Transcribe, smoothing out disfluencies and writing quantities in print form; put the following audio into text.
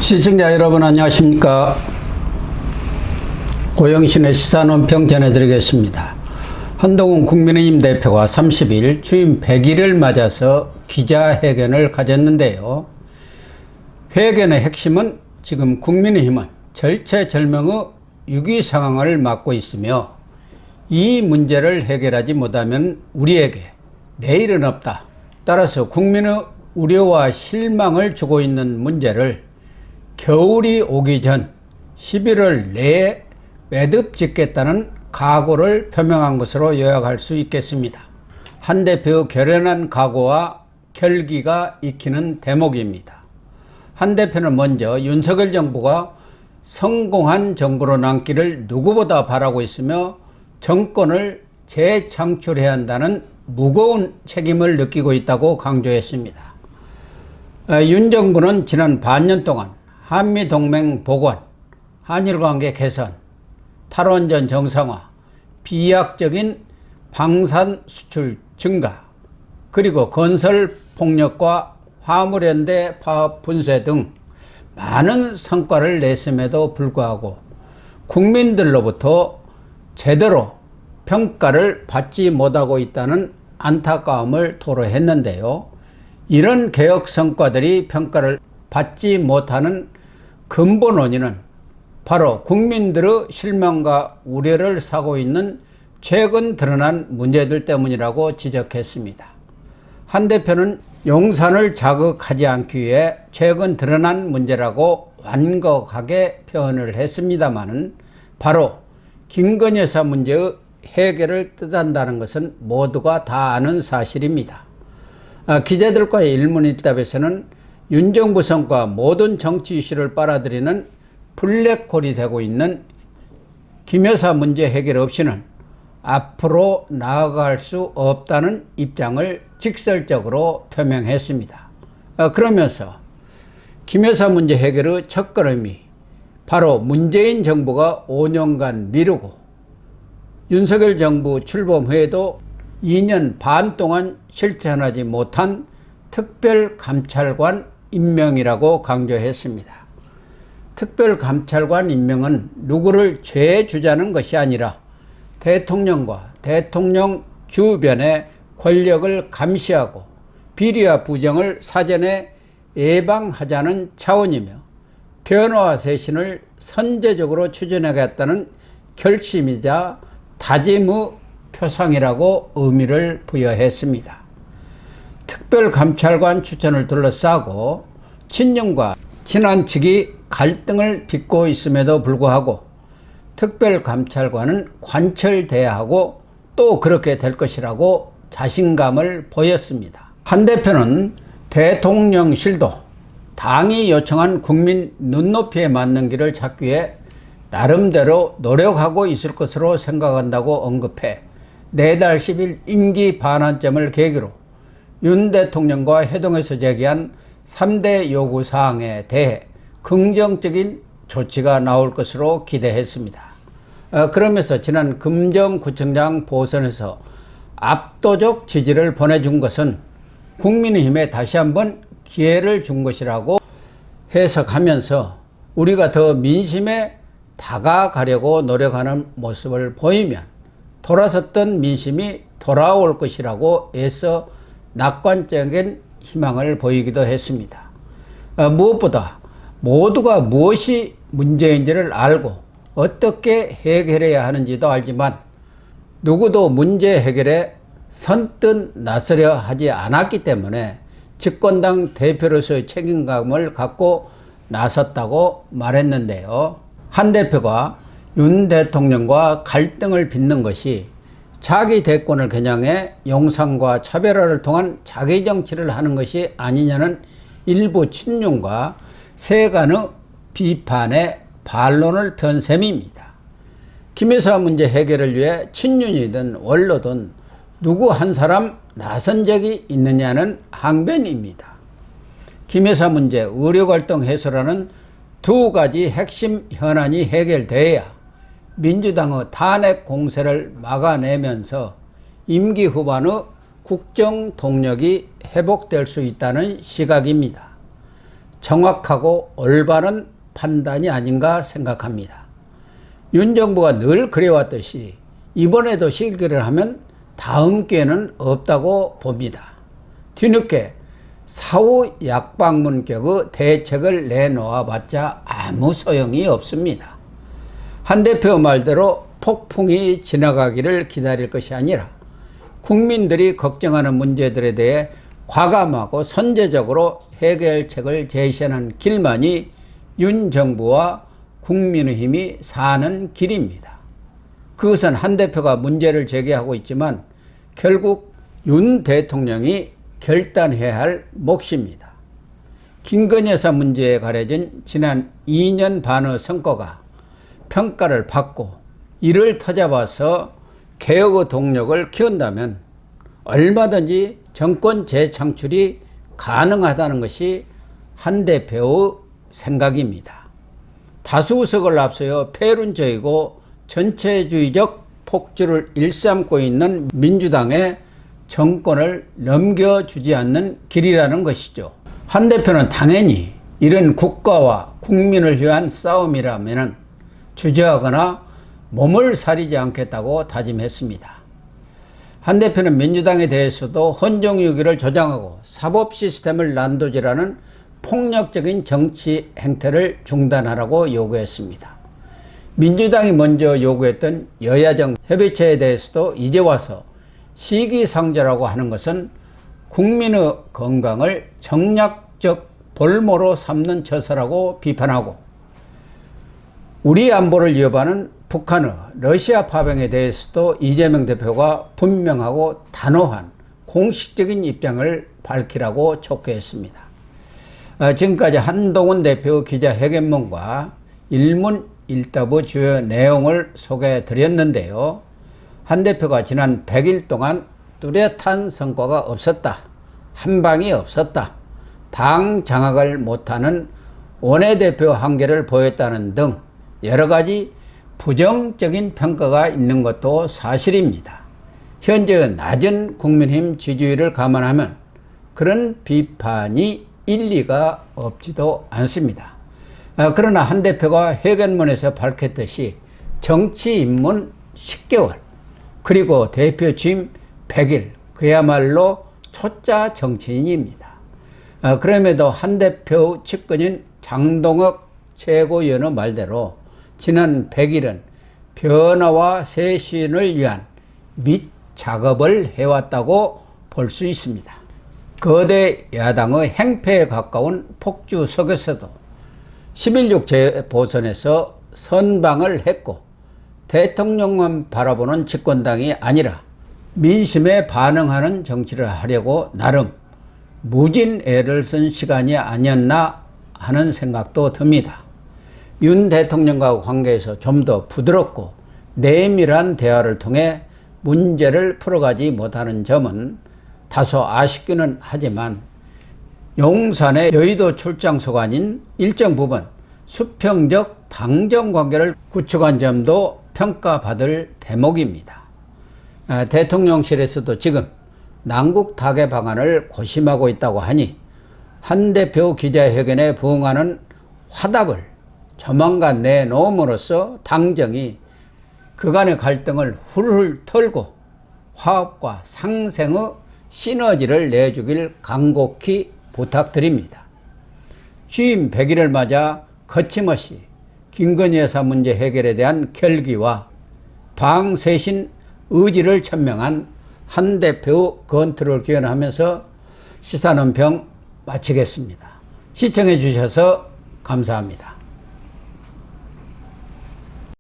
시청자 여러분 안녕하십니까. 고영신의 시사논평 전해드리겠습니다. 한동훈 국민의힘 대표가 30일 취임 100일을 맞아서 기자회견을 가졌는데요. 회견의 핵심은 지금 국민의힘은 절체절명의 위기 상황을 맞고 있으며 이 문제를 해결하지 못하면 우리에게 내일은 없다. 따라서 국민의 우려와 실망을 주고 있는 문제를 겨울이 오기 전 11월 내에 매듭 짓겠다는 각오를 표명한 것으로 요약할 수 있겠습니다. 한 대표의 결연한 각오와 결기가 익히는 대목입니다. 한 대표는 먼저 윤석열 정부가 성공한 정부로 남기를 누구보다 바라고 있으며 정권을 재창출해야 한다는 무거운 책임을 느끼고 있다고 강조했습니다. 윤 정부는 지난 반년 동안 한미동맹 복원, 한일관계 개선, 탈원전 정상화, 비약적인 방산 수출 증가, 그리고 건설 폭력과 화물연대 파업 분쇄 등 많은 성과를 냈음에도 불구하고 국민들로부터 제대로 평가를 받지 못하고 있다는 안타까움을 토로했는데요. 이런 개혁 성과들이 평가를 받지 못하는 근본 원인은 바로 국민들의 실망과 우려를 사고 있는 최근 드러난 문제들 때문이라고 지적했습니다. 한 대표는 용산을 자극하지 않기 위해 최근 드러난 문제라고 완곡하게 표현을 했습니다만 바로 김건희 여사 문제의 해결을 뜻한다는 것은 모두가 다 아는 사실입니다. 기자들과의 일문일답에서는 윤 정부 성과 모든 정치 이슈를 빨아들이는 블랙홀이 되고 있는 김 여사 문제 해결 없이는 앞으로 나아갈 수 없다는 입장을 직설적으로 표명했습니다. 그러면서 김 여사 문제 해결의 첫걸음이 바로 문재인 정부가 5년간 미루고 윤석열 정부 출범 후에도 2년 반 동안 실천하지 못한 특별감찰관 임명이라고 강조했습니다. 특별감찰관 임명은 누구를 죄 주자는 것이 아니라 대통령과 대통령 주변의 권력을 감시하고 비리와 부정을 사전에 예방하자는 차원이며 변화와 쇄신을 선제적으로 추진하겠다는 결심이자 다짐의 표상이라고 의미를 부여했습니다. 특별감찰관 추천을 둘러싸고 친윤과 친한 측이 갈등을 빚고 있음에도 불구하고 특별감찰관은 관철돼야 하고 또 그렇게 될 것이라고 자신감을 보였습니다. 한 대표는 대통령실도 당이 요청한 국민 눈높이에 맞는 길을 찾기 위해 나름대로 노력하고 있을 것으로 생각한다고 언급해 내달 10일 임기 반환점을 계기로 윤 대통령과 회동에서 제기한 3대 요구사항에 대해 긍정적인 조치가 나올 것으로 기대했습니다. 그러면서 지난 금정구청장 보선에서 압도적 지지를 보내준 것은 국민의힘에 다시 한번 기회를 준 것이라고 해석하면서 우리가 더 민심에 다가가려고 노력하는 모습을 보이면 돌아섰던 민심이 돌아올 것이라고 애써 낙관적인 희망을 보이기도 했습니다. 무엇보다 모두가 무엇이 문제인지를 알고 어떻게 해결해야 하는지도 알지만 누구도 문제 해결에 선뜻 나서려 하지 않았기 때문에 집권당 대표로서의 책임감을 갖고 나섰다고 말했는데요. 한 대표가 윤 대통령과 갈등을 빚는 것이 자기 대권을 겨냥해 용산과 차별화를 통한 자기 정치를 하는 것이 아니냐는 일부 친윤과 세간의 비판에 반론을 편 셈입니다. 김 여사 문제 해결을 위해 친윤이든 원로든 누구 한 사람 나선 적이 있느냐는 항변입니다. 김 여사 문제 의료활동 해소라는 두 가지 핵심 현안이 해결돼야 민주당의 탄핵 공세를 막아내면서 임기 후반의 국정 동력이 회복될 수 있다는 시각입니다. 정확하고 올바른 판단이 아닌가 생각합니다. 윤 정부가 늘 그래왔듯이 이번에도 실기를 하면 다음 기회는 없다고 봅니다. 뒤늦게 사후 약방문격의 대책을 내놓아봤자 아무 소용이 없습니다. 한 대표 말대로 폭풍이 지나가기를 기다릴 것이 아니라 국민들이 걱정하는 문제들에 대해 과감하고 선제적으로 해결책을 제시하는 길만이 윤 정부와 국민의힘이 사는 길입니다. 그것은 한 대표가 문제를 제기하고 있지만 결국 윤 대통령이 결단해야 할 몫입니다. 김건희 여사 문제에 가려진 지난 2년 반의 성과가 평가를 받고 이를 터잡아서 개혁의 동력을 키운다면 얼마든지 정권 재창출이 가능하다는 것이 한 대표의 생각입니다. 다수 의석을 앞서요 패륜적이고 전체주의적 폭주를 일삼고 있는 민주당의 정권을 넘겨주지 않는 길이라는 것이죠. 한 대표는 당연히 이런 국가와 국민을 위한 싸움이라면 주저하거나 몸을 사리지 않겠다고 다짐했습니다. 한 대표는 민주당에 대해서도 헌정유기를 조장하고 사법 시스템을 난도질하는 폭력적인 정치 행태를 중단하라고 요구했습니다. 민주당이 먼저 요구했던 여야정 협의체에 대해서도 이제 와서 시기상조라고 하는 것은 국민의 건강을 정략적 볼모로 삼는 처사라고 비판하고 우리 안보를 위협하는 북한의 러시아 파병에 대해서도 이재명 대표가 분명하고 단호한 공식적인 입장을 밝히라고 촉구했습니다. 지금까지 한동훈 대표 기자회견문과 일문일답의 주요 내용을 소개해 드렸는데요. 한 대표가 지난 100일 동안 뚜렷한 성과가 없었다. 한방이 없었다. 당 장악을 못하는 원내대표 한계를 보였다는 등 여러 가지 부정적인 평가가 있는 것도 사실입니다. 현재의 낮은 국민의힘 지지율을 감안하면 그런 비판이 일리가 없지도 않습니다. 그러나 한 대표가 회견문에서 밝혔듯이 정치 입문 10개월 그리고 대표 취임 100일 그야말로 초짜 정치인입니다. 그럼에도 한 대표 측근인 장동혁 최고위원의 말대로 지난 100일은 변화와 쇄신을 위한 밑작업을 해왔다고 볼 수 있습니다. 거대 야당의 행패에 가까운 폭주 속에서도 11.6 재보선에서 선방을 했고 대통령만 바라보는 집권당이 아니라 민심에 반응하는 정치를 하려고 나름 무진 애를 쓴 시간이 아니었나 하는 생각도 듭니다. 윤 대통령과 관계에서 좀 더 부드럽고 내밀한 대화를 통해 문제를 풀어가지 못하는 점은 다소 아쉽기는 하지만 용산의 여의도 출장소가 아닌 일정 부분 수평적 당정 관계를 구축한 점도 평가받을 대목입니다. 대통령실에서도 지금 남북 타개 방안을 고심하고 있다고 하니 한 대표 기자회견에 부응하는 화답을 조만간 내놓음으로써 당정이 그간의 갈등을 훌훌 털고 화합과 상생의 시너지를 내주길 간곡히 부탁드립니다. 취임 100일을 맞아 거침없이 김건희 여사 문제 해결에 대한 결기와 당 쇄신 의지를 천명한 한 대표 건투를 기원하면서 시사논평 마치겠습니다. 시청해 주셔서 감사합니다.